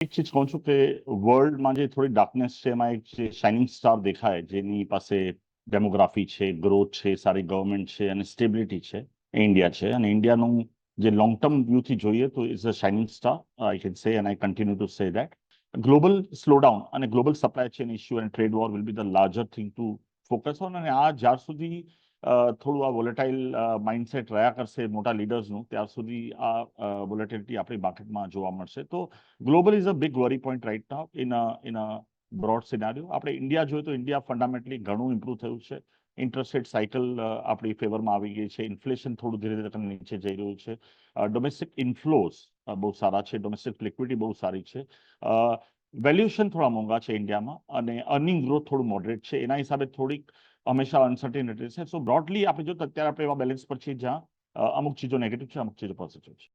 એક ચીજ કહું છું કે વર્લ્ડમાં જે થોડી ડાર્કનેસ છે એમાં એક જે શાઇનિંગ સ્ટાર દેખાય જેની પાસે ડેમોગ્રાફી છે, ગ્રોથ છે, સારી ગવર્મેન્ટ છે અને સ્ટેબિલિટી છે એ ઇન્ડિયા છે. અને ઇન્ડિયાનું જે લોંગ ટર્મ વ્યૂથી જોઈએ તો is a shining star I can say and I continue to say that. Global slowdown અને ગ્લોબલ સપ્લાય ચેન ઇસ્યુ અને trade war will be the larger thing to focus on. અને આ જ્યાર સુધી થોડું આ વોલેટાઇલ માઇન્ડસેટ રહ્યા કરશે મોટા લીડર્સનું ત્યાર સુધી આ વોલેટિલિટી આપણી માર્કેટમાં જોવા મળશે. તો global is a big worry point right now in a broad scenario. આપણે ઇન્ડિયા જોઈએ તો ઇન્ડિયા ફંડામેન્ટલી ઘણું ઇમ્પ્રુવ થયું છે. ઇન્ટરેસ્ટ રેટ સાયકલ આપણી ફેવરમાં આવી ગઈ છે. ઇન્ફ્લેશન થોડું ધીરે ધીરે નીચે જઈ રહ્યું છે. ડોમેસ્ટિક ઇન્ફ્લોઝ બહુ સારા છે. ડોમેસ્ટિક લિક્વિડિટી બહુ સારી છે. વેલ્યુએશન થોડા મોંઘા છે ઇન્ડિયામાં અને અર્નિંગ ગ્રોથ થોડું મોડરેટ છે. એના હિસાબે થોડીક હંમેશા અનસર્ટિનિટી છે. સો બ્રોડલી આપણે જો અત્યારે આપણે એવા બેલેન્સ પર છીએ જ્યાં અમુક ચીજો નેગેટિવ છે, અમુક ચીજો પોઝિટિવ છે.